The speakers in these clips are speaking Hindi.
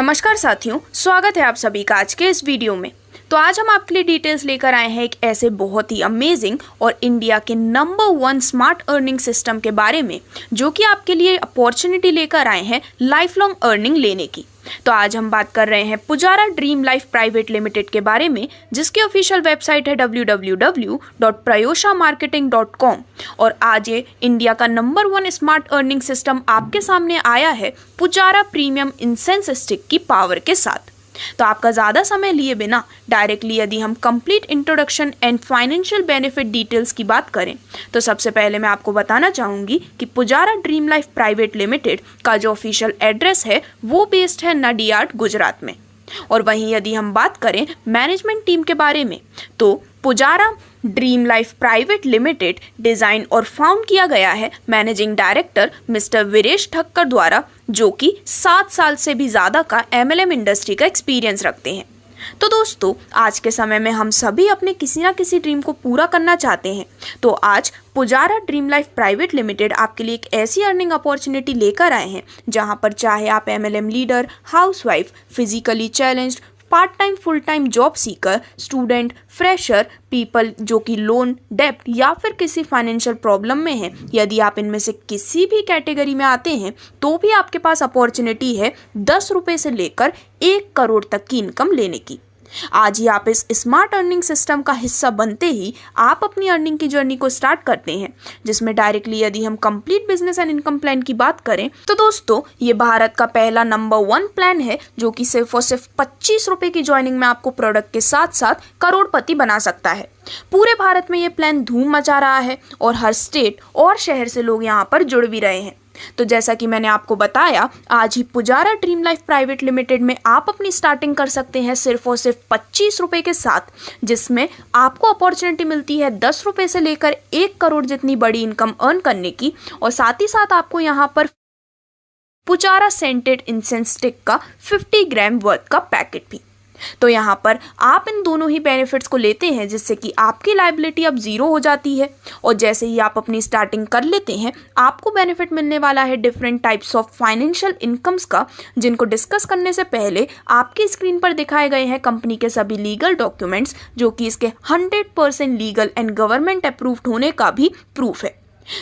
नमस्कार साथियों, स्वागत है आप सभी का आज के इस वीडियो में। तो आज हम आपके लिए डिटेल्स लेकर आए हैं एक ऐसे बहुत ही अमेजिंग और इंडिया के नंबर 1 स्मार्ट अर्निंग सिस्टम के बारे में, जो कि आपके लिए अपॉर्चुनिटी लेकर आए हैं लाइफ लॉन्ग अर्निंग लेने की। तो आज हम बात कर रहे हैं Pujara dream life private limited के बारे में, जिसकी ऑफिशियल वेबसाइट है www.prayoshamarketing.com। और आज ये इंडिया का नंबर 1 स्मार्ट अर्निंग सिस्टम आपके सामने आया है पुजारा प्रीमियम इंसेंस स्टिक की पावर के साथ। तो आपका ज़्यादा समय लिए बिना डायरेक्टली यदि हम complete introduction and financial benefit details की बात करें, तो सबसे पहले मैं आपको बताना चाहूँगी कि Pujara dream life private limited का जो ऑफिशियल एड्रेस है वो बेस्ड है नडियाड, गुजरात में। और वहीं यदि हम बात करें मैनेजमेंट टीम के बारे में, तो Pujara dream life private limited design और फाउंड किया गया है managing director mister Viresh Thakkar द्वारा, जो कि 7 साल से भी ज़्यादा का MLM इंडस्ट्री का एक्सपीरियंस रखते हैं। तो दोस्तों, आज के समय में हम सभी अपने किसी ना किसी ड्रीम को पूरा करना चाहते हैं। तो आज Pujara dream life private limited आपके लिए एक ऐसी अर्निंग अपॉर्चुनिटी लेकर आए हैं, जहां पर चाहे आप MLM leader, housewife, physically challenged, part time full time job seeker, student, fresher, people जो कि लोन, डेप्ट या फिर किसी फाइनेंशियल प्रॉब्लम में हैं, यदि आप इनमें से किसी भी कैटेगरी में आते हैं तो भी आपके पास अपॉर्चुनिटी है 10 रुपये से लेकर 1 करोड़ तक की इनकम लेने की। आज ही आप इस स्मार्ट अर्निंग सिस्टम का हिस्सा बनते ही आप अपनी अर्निंग की जर्नी को स्टार्ट करते हैं, जिसमें डायरेक्टली यदि हम complete business and income plan की बात करें, तो दोस्तों ये भारत का पहला नंबर 1 प्लान है, जो कि सिर्फ और सिर्फ 25 रुपए की ज्वाइनिंग में आपको प्रोडक्ट के साथ साथ करोड़पति बना सकता है। पूरे भारत में ये प्लान धूम मचा रहा है और हर स्टेट और शहर से लोग यहाँ पर जुड़ भी रहे हैं। तो जैसा कि मैंने आपको बताया, आज ही Pujara dream life private limited में आप अपनी स्टार्टिंग कर सकते हैं सिर्फ और सिर्फ 25 रुपए के साथ, जिसमें आपको अपॉर्चुनिटी मिलती है 10 रुपए से लेकर 1 करोड़ जितनी बड़ी इनकम अर्न करने की। और साथ ही साथ आपको यहाँ पर पुजारा सेंटेड इंसेंस स्टिक का 50 ग्राम वर्थ का पैकेट भी। तो यहाँ पर आप इन दोनों ही बेनिफिट्स को लेते हैं, जिससे कि आपकी लायबिलिटी अब 0 हो जाती है। और जैसे ही आप अपनी स्टार्टिंग कर लेते हैं, आपको बेनिफिट मिलने वाला है different types of financial incomes का, जिनको डिस्कस करने से पहले आपकी स्क्रीन पर दिखाए गए हैं कंपनी के सभी लीगल डॉक्यूमेंट्स, जो कि इसके 100% लीगल एंड गवर्नमेंट अप्रूव्ड होने का भी प्रूफ है।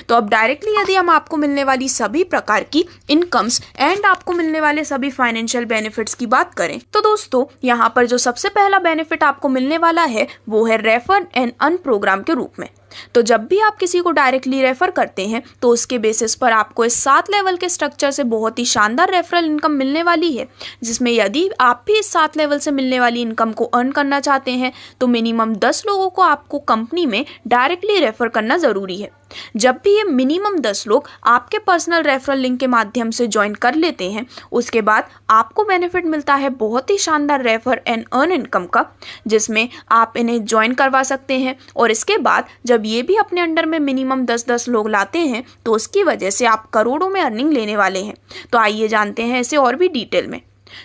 तो अब डायरेक्टली यदि हम आपको मिलने वाली सभी प्रकार की इनकम्स एंड आपको मिलने वाले सभी फाइनेंशियल बेनिफिट्स की बात करें, तो दोस्तों यहाँ पर जो सबसे पहला बेनिफिट आपको मिलने वाला है वो है रेफर एंड अर्न प्रोग्राम के रूप में। तो जब भी आप किसी को डायरेक्टली रेफर करते हैं, तो उसके बेसिस पर आपको इस 7 लेवल के स्ट्रक्चर से बहुत ही शानदार रेफरल इनकम मिलने वाली है, जिसमें यदि आप भी इस 7 लेवल से मिलने वाली इनकम को अर्न करना चाहते हैं, तो मिनिमम 10 लोगों को आपको कंपनी में डायरेक्टली रेफर करना ज़रूरी है। जब भी ये मिनिमम 10 लोग आपके पर्सनल रेफरल लिंक के माध्यम से ज्वाइन कर लेते हैं, उसके बाद आपको बेनिफिट मिलता है बहुत ही शानदार रेफर एंड अर्न इनकम का, जिसमें आप इन्हें ज्वाइन करवा सकते हैं। और इसके बाद जब ये भी अपने अंडर में मिनिमम 10-10 लोग लाते हैं, तो उसकी वजह से आप करोड़ों में अर्निंग लेने वाले हैं। तो आइए जानते हैं इसे और भी डिटेल में।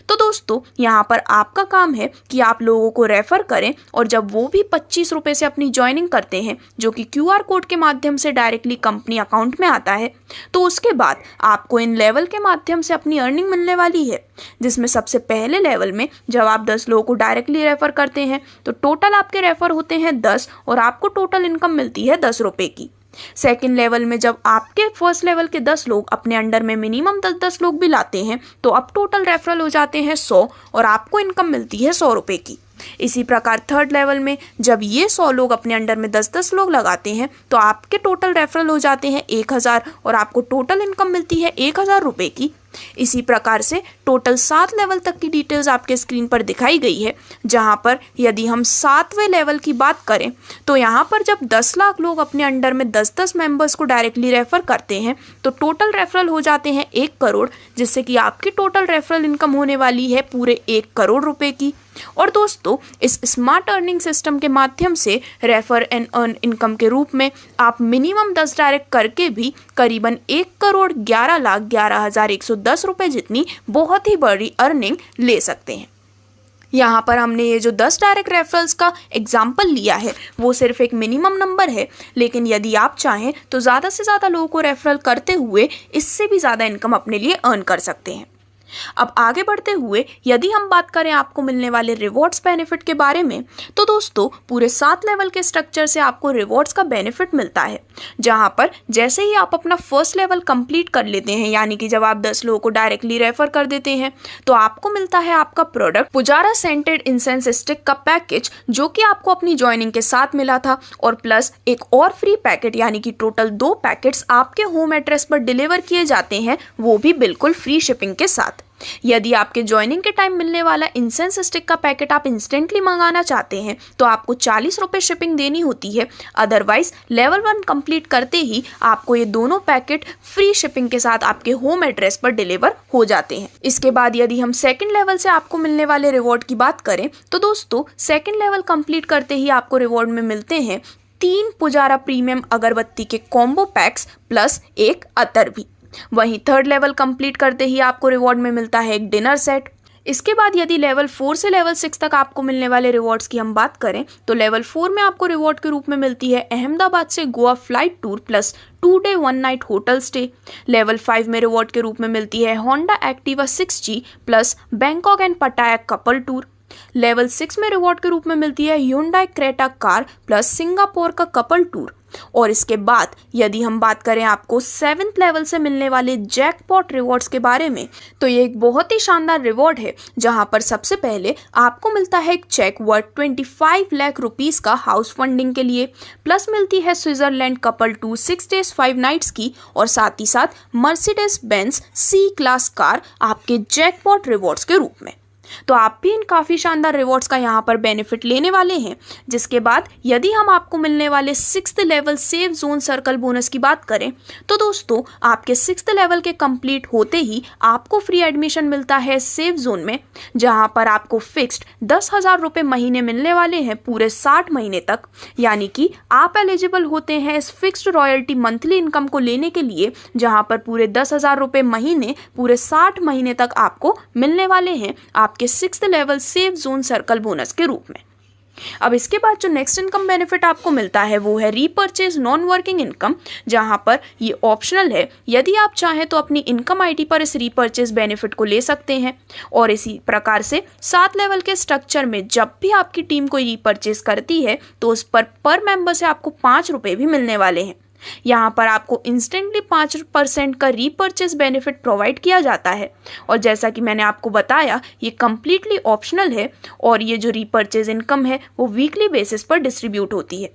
तो दोस्तों, यहाँ पर आपका काम है कि आप लोगों को रेफर करें, और जब वो भी 25 रुपये से अपनी ज्वाइनिंग करते हैं, जो कि QR कोड के माध्यम से डायरेक्टली कंपनी अकाउंट में आता है, तो उसके बाद आपको इन लेवल के माध्यम से अपनी अर्निंग मिलने वाली है। जिसमें सबसे पहले लेवल में जब आप 10 लोगों को डायरेक्टली रेफर करते हैं, तो टोटल आपके रेफर होते हैं 10 और आपको टोटल इनकम मिलती है 10 रुपये की। सेकेंड लेवल में जब आपके फर्स्ट लेवल के 10 लोग अपने अंडर में मिनिमम 10-10 लोग भी लाते हैं, तो अब टोटल रेफरल हो जाते हैं 100 और आपको इनकम मिलती है 100 रुपये की। इसी प्रकार थर्ड लेवल में जब ये 100 लोग अपने अंडर में 10-10 लोग लगाते हैं, तो आपके टोटल रेफरल हो जाते हैं 1000 और आपको टोटल इनकम मिलती है 1000 रुपये की। इसी प्रकार से टोटल 7 लेवल तक की डिटेल्स आपके स्क्रीन पर दिखाई गई है, जहां पर यदि हम 7वें लेवल की बात करें, तो यहां पर जब 10 लाख लोग अपने अंडर में 10-10 मेंबर्स को डायरेक्टली रेफर करते हैं, तो टोटल रेफरल हो जाते हैं 1 करोड़, जिससे कि आपकी टोटल रेफरल इनकम होने वाली है पूरे 1 करोड़ रुपए की। और दोस्तों, इस स्मार्ट अर्निंग सिस्टम के माध्यम से रेफर एंड अर्न इनकम के रूप में आप मिनिमम 10 डायरेक्ट करके भी करीबन 1,11,11,110 रुपए जितनी बहुत ही बड़ी अर्निंग ले सकते हैं। यहाँ पर हमने ये जो 10 डायरेक्ट रेफरल्स का एग्जाम्पल लिया है, वो सिर्फ एक मिनिमम नंबर है, लेकिन यदि आप चाहें तो ज़्यादा से ज़्यादा लोगों को रेफरल करते हुए इससे भी ज़्यादा इनकम अपने लिए अर्न कर सकते हैं। अब आगे बढ़ते हुए यदि हम बात करें आपको मिलने वाले रिवॉर्ड्स बेनिफिट के बारे में, तो दोस्तों पूरे 7 लेवल के स्ट्रक्चर से आपको रिवॉर्ड्स का बेनिफिट मिलता है, जहां पर जैसे ही आप अपना फर्स्ट लेवल कंप्लीट कर लेते हैं, यानी कि जब आप 10 लोगों को डायरेक्टली रेफर कर देते हैं, तो आपको मिलता है आपका product Pujara scented incense stick का पैकेज, जो कि आपको अपनी ज्वाइनिंग के साथ मिला था, और प्लस एक और फ्री पैकेट, यानी कि टोटल 2 पैकेट्स आपके होम एड्रेस पर डिलीवर किए जाते हैं, वो भी बिल्कुल फ्री शिपिंग के साथ। यदि आपके ज्वाइनिंग के टाइम मिलने वाला इंसेंस स्टिक का पैकेट आप इंस्टेंटली मंगाना चाहते हैं, तो आपको 40 रुपये शिपिंग देनी होती है। अदरवाइज लेवल 1 कंप्लीट करते ही आपको ये दोनों पैकेट फ्री शिपिंग के साथ आपके होम एड्रेस पर डिलीवर हो जाते हैं। इसके बाद यदि हम सेकंड लेवल से आपको मिलने वाले रिवॉर्ड की बात करें, तो दोस्तों सेकंड लेवल कंप्लीट करते ही आपको रिवॉर्ड में मिलते हैं 3 पुजारा प्रीमियम अगरबत्ती के कॉम्बो पैक्स प्लस एक अतर भी। वहीं थर्ड लेवल कंप्लीट करते ही आपको रिवॉर्ड में मिलता है एक डिनर सेट। इसके बाद यदि लेवल 4 से लेवल 6 तक आपको मिलने वाले रिवॉर्ड्स की हम बात करें, तो लेवल 4 में आपको रिवॉर्ड के रूप में मिलती है अहमदाबाद से Goa flight tour plus 2 day 1 night hotel stay. Level 5 में रिवॉर्ड के रूप में मिलती है Honda Activa 6G plus Bangkok and पटाया कपल टूर। लेवल 6 में रिवॉर्ड के रूप में मिलती है Hyundai Creta car plus Singapore का कपल टूर। और इसके बाद यदि हम बात करें आपको 7th लेवल से मिलने वाले जैकपॉट रिवॉर्ड्स के बारे में, तो ये एक बहुत ही शानदार रिवॉर्ड है, जहां पर सबसे पहले आपको मिलता है एक चेक वर्थ 25 लाख रुपीस का हाउस फंडिंग के लिए, प्लस मिलती है Switzerland couple tour 6 days 5 nights की, और साथ ही साथ Mercedes Benz C class car आपके जैकपॉट रिवॉर्ड्स के रूप में। तो आप भी इन काफ़ी शानदार रिवॉर्ड्स का यहाँ पर बेनिफिट लेने वाले हैं। जिसके बाद यदि हम आपको मिलने वाले 6th level safe zone circle bonus की बात करें, तो दोस्तों आपके 6th लेवल के कंप्लीट होते ही आपको फ्री एडमिशन मिलता है सेफ जोन में, जहाँ पर आपको फिक्स्ड 10,000 रुपये महीने मिलने वाले हैं पूरे 60 महीने तक। यानी कि आप एलिजिबल होते हैं इस फिक्स्ड रॉयल्टी मंथली इनकम को लेने के लिए, जहाँ पर पूरे 10,000 रुपये महीने पूरे 60 महीने तक आपको मिलने वाले हैं आपके 6th level safe zone circle bonus के रूप में। अब इसके बाद जो नेक्स्ट इनकम बेनिफिट आपको मिलता है वो है रीपर्चेज नॉन वर्किंग इनकम, जहां पर ये ऑप्शनल है। यदि आप चाहें तो अपनी इनकम आईडी पर इस रीपर्चेज बेनिफिट को ले सकते हैं। और इसी प्रकार से 7 लेवल के स्ट्रक्चर में जब भी आपकी टीम कोई रीपर्चेज करती है, तो उस पर मेंबर से आपको 5 रुपये भी मिलने वाले हैं। यहाँ पर आपको इंस्टेंटली 5% का रीपर्चेस बेनिफिट प्रोवाइड किया जाता है। और जैसा कि मैंने आपको बताया, ये कम्प्लीटली ऑप्शनल है, और ये जो रीपर्चेस इनकम है वो वीकली बेसिस पर डिस्ट्रीब्यूट होती है।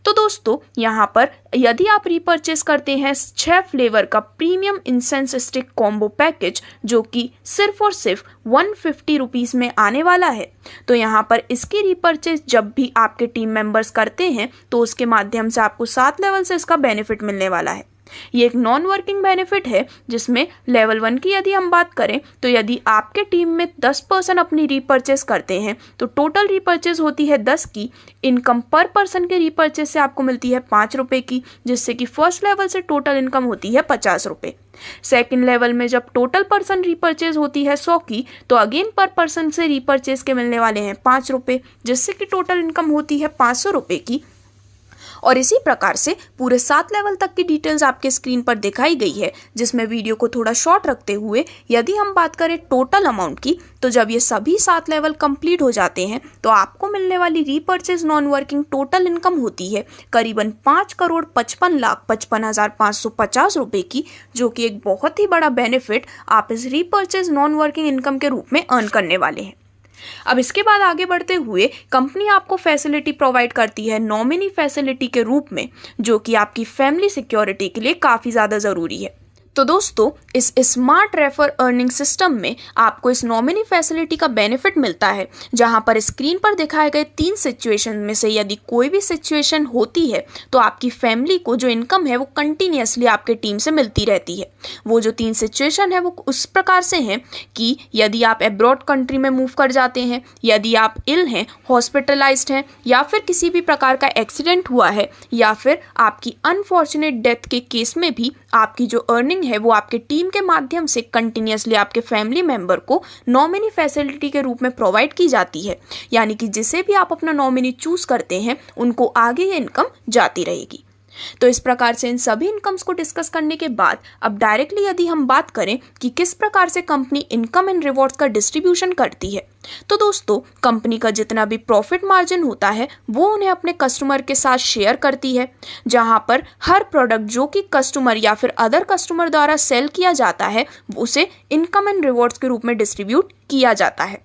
तो दोस्तों यहाँ पर यदि आप रीपर्चेस करते हैं 6 फ्लेवर का premium incense stick combo package, जो कि सिर्फ और सिर्फ 150 रुपीज़ में आने वाला है, तो यहाँ पर इसकी रीपर्चेस जब भी आपके टीम मेंबर्स करते हैं, तो उसके माध्यम से आपको 7 लेवल से इसका बेनिफिट मिलने वाला है। ये एक नॉन वर्किंग बेनिफिट है, जिसमें लेवल 1 की यदि हम बात करें, तो यदि आपके टीम में 10% अपनी रीपर्चेस करते हैं, तो टोटल रीपर्चेस होती है 10 की। इनकम पर पर्सन के रीपर्चेस से आपको मिलती है 5 रुपये की, जिससे कि फर्स्ट लेवल से टोटल इनकम होती है 50 रुपये। सेकेंड लेवल में जब टोटल पर्सन रीपर्चेज होती है 100 की, तो अगेन पर पर्सन से रीपर्चेज के मिलने वाले हैं 5 रुपये, जिससे कि टोटल इनकम होती है 500 रुपये की। और इसी प्रकार से पूरे 7 लेवल तक की डिटेल्स आपके स्क्रीन पर दिखाई गई है, जिसमें वीडियो को थोड़ा शॉर्ट रखते हुए यदि हम बात करें टोटल अमाउंट की, तो जब ये सभी 7 लेवल कंप्लीट हो जाते हैं, तो आपको मिलने वाली repurchase non working total income होती है करीबन 5,55,55,550 रुपये की, जो कि एक बहुत ही बड़ा बेनिफिट आप इस रीपर्चेज नॉन वर्किंग इनकम के रूप में अर्न करने वाले हैं। अब इसके बाद आगे बढ़ते हुए कंपनी आपको फैसिलिटी प्रोवाइड करती है नॉमिनी फैसिलिटी के रूप में, जो कि आपकी फैमिली सिक्योरिटी के लिए काफ़ी ज़्यादा ज़रूरी है। तो दोस्तों इस स्मार्ट रेफर अर्निंग सिस्टम में आपको इस नॉमिनी फैसिलिटी का बेनिफिट मिलता है, जहां पर स्क्रीन पर दिखाए गए 3 सिचुएशन में से यदि कोई भी सिचुएशन होती है, तो आपकी फैमिली को जो इनकम है वो कंटिन्यूसली आपके टीम से मिलती रहती है। वो जो 3 सिचुएशन है वो उस प्रकार से हैं कि यदि आप अब्रॉड कंट्री में मूव कर जाते हैं, यदि आप इल हैं, हॉस्पिटलाइज्ड हैं, या फिर किसी भी प्रकार का एक्सीडेंट हुआ है, या फिर आपकी अनफॉर्चुनेट डेथ के केस में भी आपकी जो अर्निंग है वो आपके टीम के माध्यम से कंटिन्यूसली आपके फैमिली मेंबर को नॉमिनी फैसिलिटी के रूप में प्रोवाइड की जाती है। यानी कि जिसे भी आप अपना नॉमिनी चूज करते हैं, उनको आगे ये इनकम जाती रहेगी। तो इस प्रकार से इन सभी इनकम्स को डिस्कस करने के बाद अब डायरेक्टली यदि हम बात करें कि किस प्रकार से कंपनी इनकम एंड रिवॉर्ड्स का डिस्ट्रीब्यूशन करती है, तो दोस्तों कंपनी का जितना भी प्रॉफिट मार्जिन होता है वो उन्हें अपने कस्टमर के साथ शेयर करती है, जहां पर हर प्रोडक्ट जो कि कस्टमर या फिर अदर कस्टमर द्वारा सेल किया जाता है उसे इनकम एंड रिवॉर्ड्स के रूप में डिस्ट्रीब्यूट किया जाता है।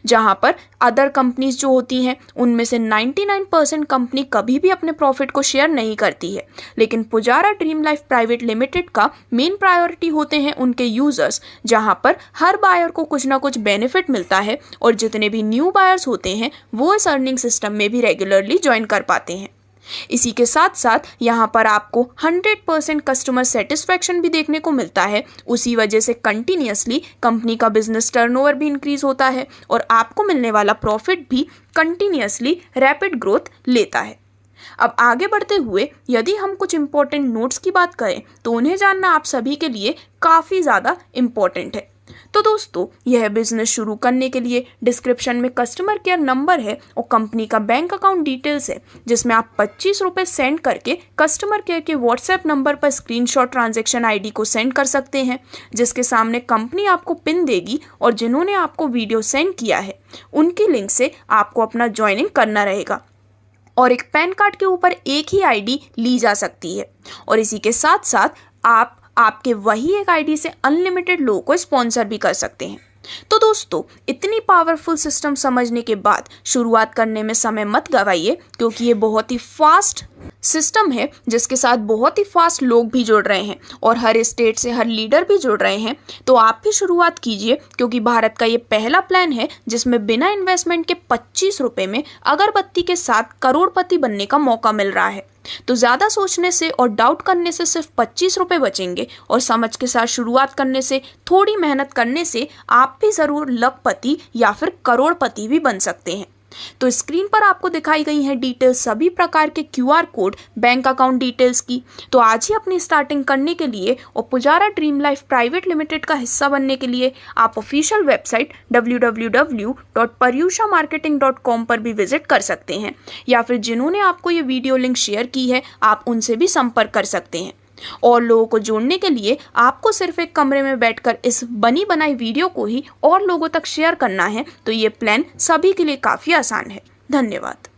जहां पर अदर कंपनीज जो होती हैं उनमें से 99% कंपनी कभी भी अपने प्रॉफिट को शेयर नहीं करती है, लेकिन Pujara dream life private limited का मेन प्रायोरिटी होते हैं उनके यूजर्स, जहां पर हर बायर को कुछ ना कुछ बेनिफिट मिलता है और जितने भी न्यू बायर्स होते हैं वो इस अर्निंग सिस्टम में भी रेगुलरली ज्वाइन कर पाते हैं। इसी के साथ साथ यहाँ पर आपको 100% कस्टमर सेटिस्फैक्शन भी देखने को मिलता है। उसी वजह से कंटिन्यूअसली कंपनी का बिजनेस टर्नओवर भी इंक्रीज होता है और आपको मिलने वाला प्रॉफिट भी कंटिन्यूअसली रैपिड ग्रोथ लेता है। अब आगे बढ़ते हुए यदि हम कुछ इंपॉर्टेंट नोट्स की बात करें तो उन्हें जानना आप सभी के लिए काफ़ी ज़्यादा इम्पॉर्टेंट है। तो दोस्तों यह बिजनेस शुरू करने के लिए डिस्क्रिप्शन में कस्टमर केयर नंबर है और कंपनी का बैंक अकाउंट डिटेल्स है, जिसमें आप 25 रुपये सेंड करके कस्टमर केयर के व्हाट्सएप नंबर पर स्क्रीनशॉट ट्रांजैक्शन आईडी को सेंड कर सकते हैं, जिसके सामने कंपनी आपको पिन देगी और जिन्होंने आपको वीडियो सेंड किया है उनकी लिंक से आपको अपना ज्वाइनिंग करना रहेगा और एक पैन कार्ड के ऊपर एक ही आईडी ली जा सकती है। और इसी के साथ साथ आप आपके वही एक आईडी से अनलिमिटेड लोगों को स्पॉन्सर भी कर सकते हैं। तो दोस्तों इतनी पावरफुल सिस्टम समझने के बाद शुरुआत करने में समय मत गवाइए, क्योंकि ये बहुत ही फास्ट सिस्टम है जिसके साथ बहुत ही फास्ट लोग भी जुड़ रहे हैं और हर स्टेट से हर लीडर भी जुड़ रहे हैं। तो आप भी शुरुआत कीजिए, क्योंकि भारत का ये पहला प्लान है जिसमें बिना इन्वेस्टमेंट के 25 रुपये में अगरबत्ती के साथ करोड़पति बनने का मौका मिल रहा है। तो ज़्यादा सोचने से और डाउट करने से सिर्फ 25 रुपये बचेंगे और समझ के साथ शुरुआत करने से, थोड़ी मेहनत करने से आप भी ज़रूर लखपति या फिर करोड़पति भी बन सकते हैं। तो स्क्रीन पर आपको दिखाई गई हैं डिटेल्स सभी प्रकार के QR code bank account details की। तो आज ही अपनी स्टार्टिंग करने के लिए और Pujara dream life private limited का हिस्सा बनने के लिए आप ऑफिशियल वेबसाइट www.paryushamarketing.com पर भी विजिट कर सकते हैं, या फिर जिन्होंने आपको ये वीडियो लिंक शेयर की है आप उनसे भी संपर्क कर सकते हैं। और लोगों को जोड़ने के लिए आपको सिर्फ एक कमरे में बैठकर इस बनी बनाई वीडियो को ही और लोगों तक शेयर करना है। तो ये प्लान सभी के लिए काफ़ी आसान है। धन्यवाद।